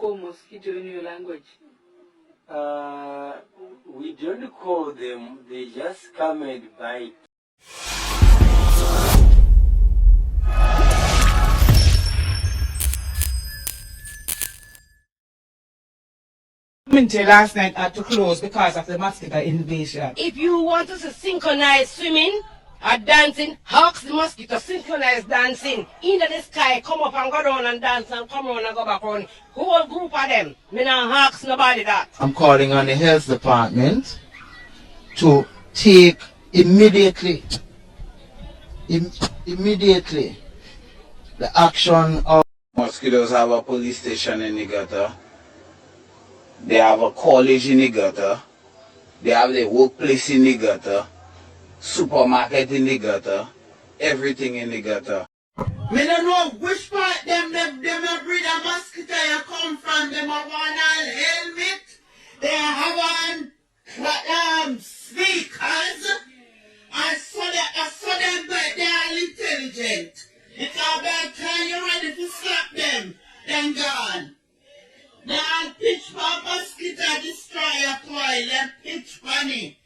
call mosquito in your language? We don't call them, they just come and bite. Community last night had to close because of the mosquito invasion. If you want us to synchronize swimming or dancing, hawks the mosquito synchronize dancing. Into the sky, come up and go down and dance and come around and go back on. Whole group of them. Me not hawks nobody that. I'm calling on the health department to take immediately the action of mosquitoes have a police station in the gutter. They have a college in the gutter. They have the workplace in the gutter. Supermarket in the gutter. Everything in the gutter. Me don't know which part them breed a mosquito you come from. Them have one helmet. They have on speakers. I saw them but they are intelligent. Because by the time you're ready to slap them, then gone. Now pitch for mosquito destroy your coil and pitch funny.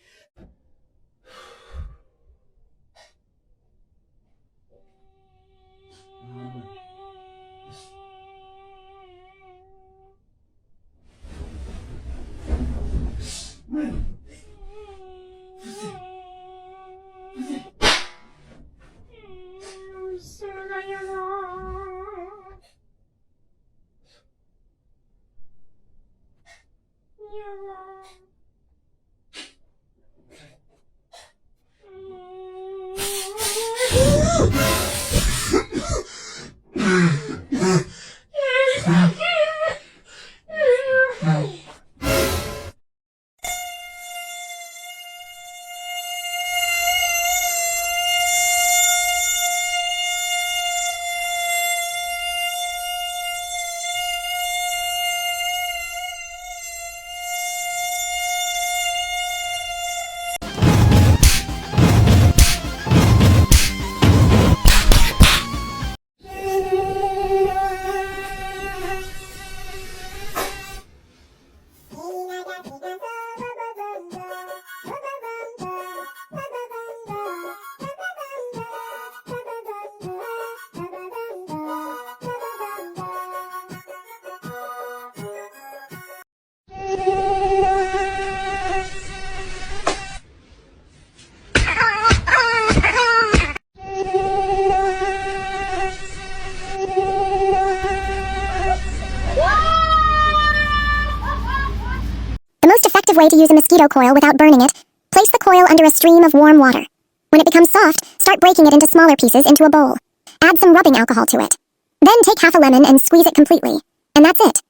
Way to use a mosquito coil without burning it, place the coil under a stream of warm water. When it becomes soft, start breaking it into smaller pieces into a bowl. Add some rubbing alcohol to it. Then take half a lemon and squeeze it completely. And that's it.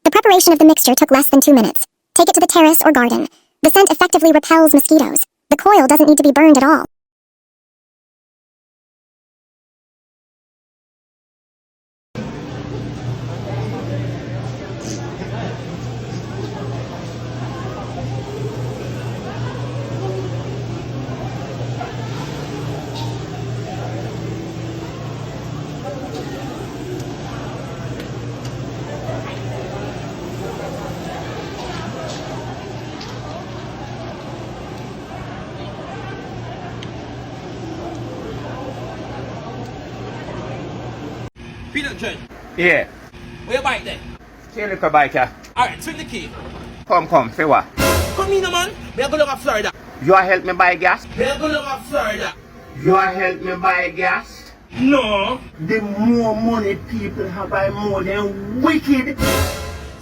The preparation of the mixture took less than 2 minutes. Take it to the terrace or garden. The scent effectively repels mosquitoes. The coil doesn't need to be burned at all. Peanut Jen. Yeah. Where you bike then? See little bike here. Alright, swing the key. Come, say what? Come in, man. We are going to Florida. You are help me buy gas? We are going to Florida. You are help me buy gas? No. The more money people have, by more than wicked.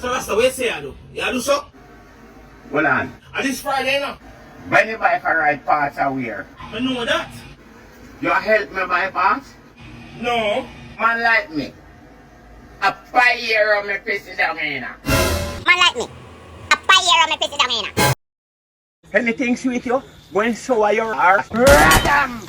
So that's the way you say I do. You do so? Hold on. And this Friday now. When you buy for right parts are where? I know that. You help me buy parts? No. Man like me. A fire on me pissing down here. Man like me. A fire on my piece down here. Anything sweet you? When so are your arse? Radam!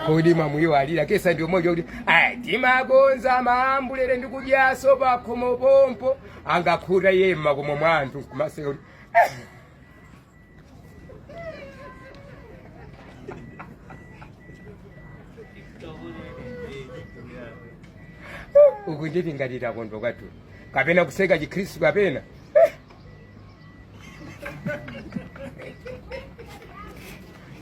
Kodi mamuyuwalira kesa ndio moja kuti timagonza maambulere ndikujaso pakhomo pompo angakhuta yemma kumwe mwantu kumaseko uku nditi ngati takondo kwathu kapena kuseka chikhristu kapena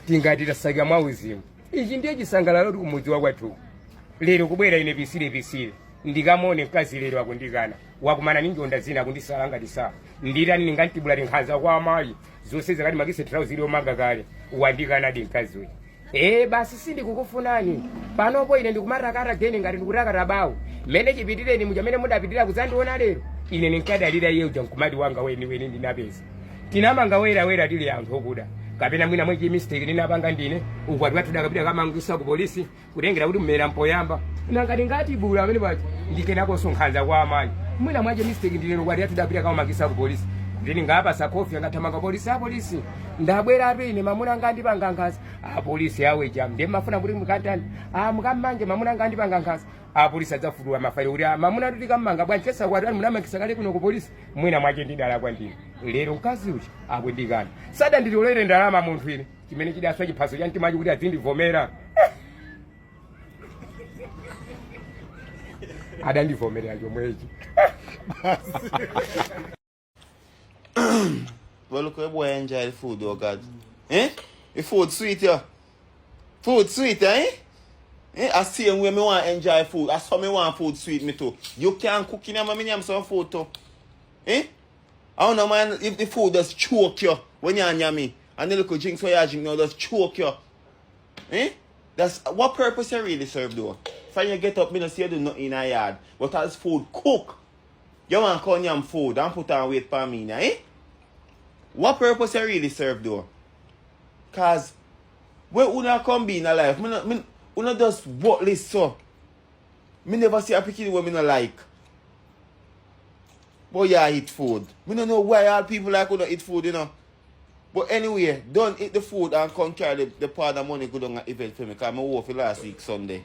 tingati tasaka mwauzimu. Ichi ndiye chisangalalo kumudzi wakwathu. Lero kubwera ine pisire ndikamone mkazi lero akundikana wakumana ninjonda zina kundisala ngati saa nditani ningantibula tinkhanza kwa amayi zonse zakati makise trouser ile omaga kale wandikana di mkazi uyu. Basi sindi kukufunani panopo ine ndikumarakara geni ngati ndikurakara bawo mene chipitireni mujamene mudapitira kuzandiona lero ine ninkadalira iye uja nkumadi wanga weni ndinapeza tinamanga wera tili anthu okuda kapena mwina mwechi mistake ninapanga ndine ukwati wathuda kapita kamangisa ku polisi kutengera kuti mmera mpoyamba nangati ngati bula amene pati ndikenako sonkhanza kwa amani mwina mwache mistake ndine ukwati wathuda kapita kamangisa ku polisi ndini ngapa sakofi angathamanga polisi ndabwera ape ine mamuna ngandipanga nkhanza apolisi awe jam ndi mafuna kuti mukatani mukammange mamuna ngandipanga nkhanza apolisi adzafulula mafaili kuti mamuna tuti kammanga bwanji chesa kwati ali munamangisa kale kuno ku polisi mwina mwache ndidala kwa ndine lero mkazi uchi akundikana sada nditolere ndalama munthu ine chimene chidaswa chiphaso cha mtimachi kuti adzindivomera adandivomerera chomwechi. Well, look, boy, enjoy the food, oh God. The food sweet, yeah. Food sweet, eh? I see when me want to enjoy food. I saw me want food sweet, me too. You can't cook in my minium some food too. I don't know, man, if the food just choke you when you're yummy. And the little drinks where you drink now just choke you. That's what purpose you really serve, though. When you get up, me don't see you do nothing in a yard. But as food cook, you want to come yam food and put on weight for me, eh? What purpose you really serve, though? Cause when una come be in a life, una just worthless so. Me never see a picking where me no like. But yeah, eat food. Me don't know why all people like who don't eat food, you know. But anyway, don't eat the food and come carry the part of money go down at event for me. Because I work for last week Sunday.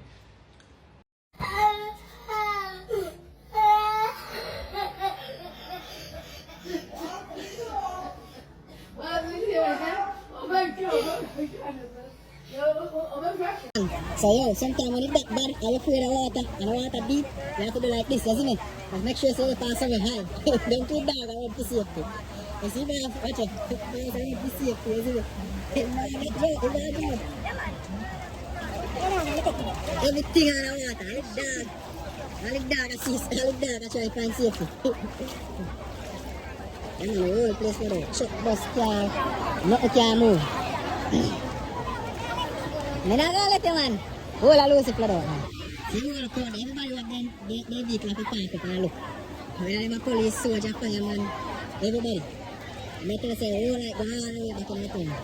So yo, sometimes when you that bad, are you afraid of water and water deep, you have to do like this, isn't it? Just make sure you pass over high. Don't too dark, I want to see it. You see that? Watch it. I want to see it, isn't it? Everything on the water, I look dark, I try to find safety. I'm in the whole place for that. Shut bus car, nothing can move. I'm not going to let you, man. Hold a loose flood out, man. See, you want to call everybody up then, they vehicle to park up and look. Whether I'm a police, soldier, fireman, everybody. I'm not going to say, oh, like, go on, back in the corner.